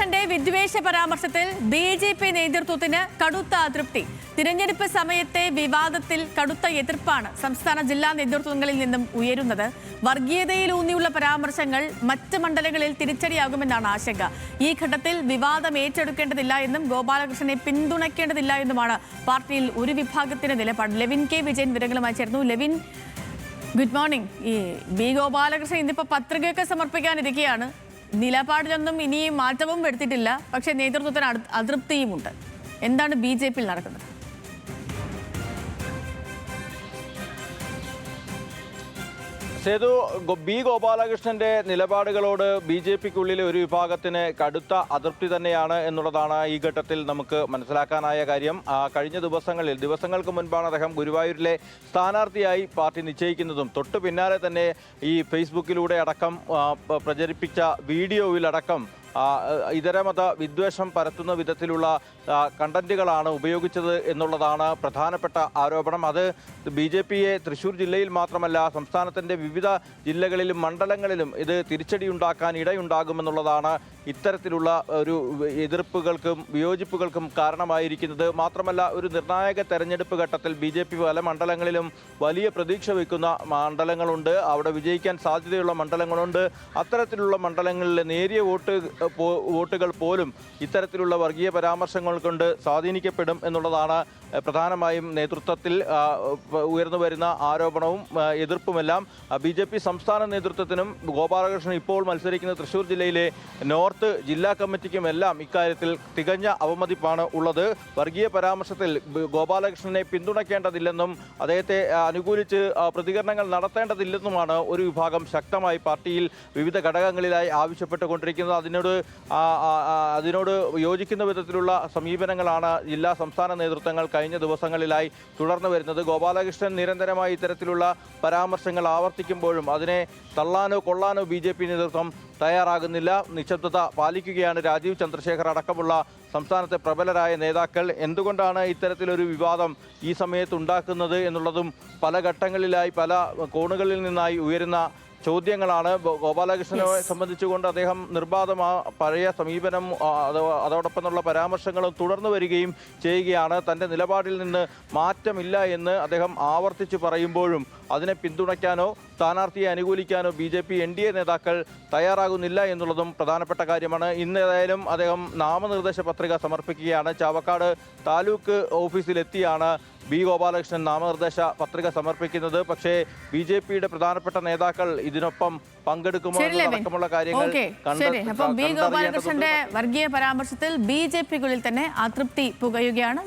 ഗോപാലകൃഷ്ണന്റെ വിദ്വേഷ പരാമർശത്തിൽ ബി.ജെ.പി. നേതൃത്വത്തിന് കടുത്ത അതൃപ്തി. തിരഞ്ഞെടുപ്പ് സമയത്തെ വിവാദത്തിൽ കടുത്ത എതിർപ്പാണ് സംസ്ഥാന ജില്ലാ നേതൃത്വങ്ങളിൽ നിന്നും ഉയരുന്നത്. വർഗീയതയിലൂന്നിയുള്ള പരാമർശങ്ങൾ മറ്റ് മണ്ഡലങ്ങളിൽ തിരിച്ചടിയാകുമെന്നാണ് ആശങ്ക. ഈ ഘട്ടത്തിൽ വിവാദം ഏറ്റെടുക്കേണ്ടതില്ല എന്നും ഗോപാലകൃഷ്ണനെ പിന്തുണയ്ക്കേണ്ടതില്ല എന്നുമാണ് പാർട്ടിയിൽ ഒരു വിഭാഗത്തിന്റെ നിലപാട്. ലെവിൻ കെ വിജയൻ വിവരങ്ങളുമായി ചേർന്നു. Levin, good morning. ഈ ബി ഗോപാലകൃഷ്ണൻ ഇന്നിപ്പോൾ പത്രികയൊക്കെ സമർപ്പിക്കാനിരിക്കുകയാണ്. നിലപാടിലൊന്നും ഇനിയും മാറ്റവും വരുത്തിയിട്ടില്ല, പക്ഷേ നേതൃത്വത്തിന് അതൃപ്തിയുമുണ്ട്. എന്താണ് ബി.ജെ.പിയിൽ നടക്കുന്നത്? സേതു, ബി ഗോപാലകൃഷ്ണന്റെ നിലപാടുകളോട് ബി.ജെ.പിക്കുള്ളിലെ ഒരു വിഭാഗത്തിന് കടുത്ത അതൃപ്തി തന്നെയാണ് എന്നുള്ളതാണ് ഈ ഘട്ടത്തിൽ നമുക്ക് മനസ്സിലാക്കാനായ കാര്യം. കഴിഞ്ഞ ദിവസങ്ങൾക്ക് മുൻപാണ് അദ്ദേഹം ഗുരുവായൂരിലെ സ്ഥാനാർത്ഥിയായി പാർട്ടി നിശ്ചയിക്കുന്നതും തൊട്ടു പിന്നാലെ തന്നെ ഈ ഫേസ്ബുക്കിലൂടെ അടക്കം പ്രചരിപ്പിച്ച വീഡിയോയിലടക്കം ഇതരമത വിദ്വേഷം പരത്തുന്ന വിധത്തിലുള്ള കണ്ടന്റുകളാണ് ഉപയോഗിച്ചത് എന്നുള്ളതാണ് പ്രധാനപ്പെട്ട ആരോപണം. അത് ബി.ജെ.പിയെ തൃശ്ശൂർ ജില്ലയിൽ മാത്രമല്ല സംസ്ഥാനത്തിൻ്റെ വിവിധ ജില്ലകളിലും മണ്ഡലങ്ങളിലും ഇത് തിരിച്ചടിയുണ്ടാക്കാൻ ഇടയുണ്ടാകുമെന്നുള്ളതാണ് ഇത്തരത്തിലുള്ള ഒരു എതിർപ്പുകൾക്കും വിയോജിപ്പുകൾക്കും കാരണമായിരിക്കുന്നത്. മാത്രമല്ല, ഒരു നിർണായക തെരഞ്ഞെടുപ്പ് ഘട്ടത്തിൽ ബി.ജെ.പി പല മണ്ഡലങ്ങളിലും വലിയ പ്രതീക്ഷ വയ്ക്കുന്ന മണ്ഡലങ്ങളുണ്ട്, അവിടെ വിജയിക്കാൻ സാധ്യതയുള്ള മണ്ഡലങ്ങളുണ്ട്. അത്തരത്തിലുള്ള മണ്ഡലങ്ങളിലെ നേരിയ വോട്ടുകൾ പോലും ഇത്തരത്തിലുള്ള വർഗീയ പരാമർശങ്ങൾ കൊണ്ട് സ്വാധീനിക്കപ്പെടും എന്നുള്ളതാണ് പ്രധാനമായും നേതൃത്വത്തിൽ ഉയർന്നു വരുന്ന ആരോപണവും എതിർപ്പുമെല്ലാം. ബി.ജെ.പി സംസ്ഥാന നേതൃത്വത്തിനും ഗോപാലകൃഷ്ണൻ ഇപ്പോൾ മത്സരിക്കുന്ന തൃശ്ശൂർ ജില്ലയിലെ നോർത്ത് ജില്ലാ കമ്മിറ്റിക്കുമെല്ലാം ഇക്കാര്യത്തിൽ തികഞ്ഞ അവമതിപ്പാണ് ഉള്ളത്. വർഗീയ പരാമർശത്തിൽ ഗോപാലകൃഷ്ണനെ പിന്തുണയ്ക്കേണ്ടതില്ലെന്നും അദ്ദേഹത്തെ അനുകൂലിച്ച് പ്രതികരണങ്ങൾ നടത്തേണ്ടതില്ലെന്നുമാണ് ഒരു വിഭാഗം ശക്തമായി പാർട്ടിയിൽ വിവിധ ഘടകങ്ങളിലായി ആവശ്യപ്പെട്ടുകൊണ്ടിരിക്കുന്നത്. അതിനോട് യോജിക്കുന്ന വിധത്തിലുള്ള സമീപനങ്ങളാണ് ജില്ലാ സംസ്ഥാന നേതൃത്വങ്ങൾ കഴിഞ്ഞ ദിവസങ്ങളിലായി തുടർന്നു വരുന്നത്. ഗോപാലകൃഷ്ണൻ നിരന്തരമായി ഇത്തരത്തിലുള്ള പരാമർശങ്ങൾ ആവർത്തിക്കുമ്പോഴും അതിനെ തള്ളാനോ കൊള്ളാനോ ബി.ജെ.പി നേതൃത്വം തയ്യാറാകുന്നില്ല. നിശബ്ദത പാലിക്കുകയാണ് രാജീവ് ചന്ദ്രശേഖർ അടക്കമുള്ള സംസ്ഥാനത്തെ പ്രബലരായ നേതാക്കൾ. എന്തുകൊണ്ടാണ് ഇത്തരത്തിലൊരു വിവാദം ഈ സമയത്ത് ഉണ്ടാക്കുന്നത് എന്നുള്ളതും പല ഘട്ടങ്ങളിലായി പല കോണുകളിൽ നിന്നായി ഉയരുന്ന ചോദ്യങ്ങളാണ്. ഗോപാലകൃഷ്ണനെ സംബന്ധിച്ചുകൊണ്ട് അദ്ദേഹം നിർബാധം പഴയ സമീപനം അതോടൊപ്പമുള്ള പരാമർശങ്ങളും തുടർന്നു വരികയും ചെയ്യുകയാണ്. തൻ്റെ നിലപാടിൽ നിന്ന് മാറ്റമില്ല എന്ന് അദ്ദേഹം ആവർത്തിച്ച് പറയുമ്പോഴും അതിനെ പിന്തുണയ്ക്കാനോ സ്ഥാനാർത്ഥിയെ അനുകൂലിക്കാനോ ബി.ജെ.പി എൻ.ഡി.എ നേതാക്കൾ തയ്യാറാകുന്നില്ല എന്നുള്ളതും പ്രധാനപ്പെട്ട കാര്യമാണ്. ഇന്നേതായാലും അദ്ദേഹം നാമനിർദ്ദേശ പത്രിക സമർപ്പിക്കുകയാണ്. ചാവക്കാട് താലൂക്ക് ഓഫീസിലെത്തിയാണ് ബി ഗോപാലകൃഷ്ണൻ നാമനിർദ്ദേശ പത്രിക സമർപ്പിക്കുന്നത്. പക്ഷേ ബി.ജെ.പിയുടെ പ്രധാനപ്പെട്ട നേതാക്കൾ ഇതിനൊപ്പം പങ്കെടുക്കുമോ എന്നടക്കമുള്ള കാര്യങ്ങൾ ബി ഗോപാലകൃഷ്ണന്റെ വർഗീയ പരാമർശത്തിൽ ബി.ജെ.പിക്കുള്ളിൽ തന്നെ അതൃപ്തി പുകയുകയാണ്.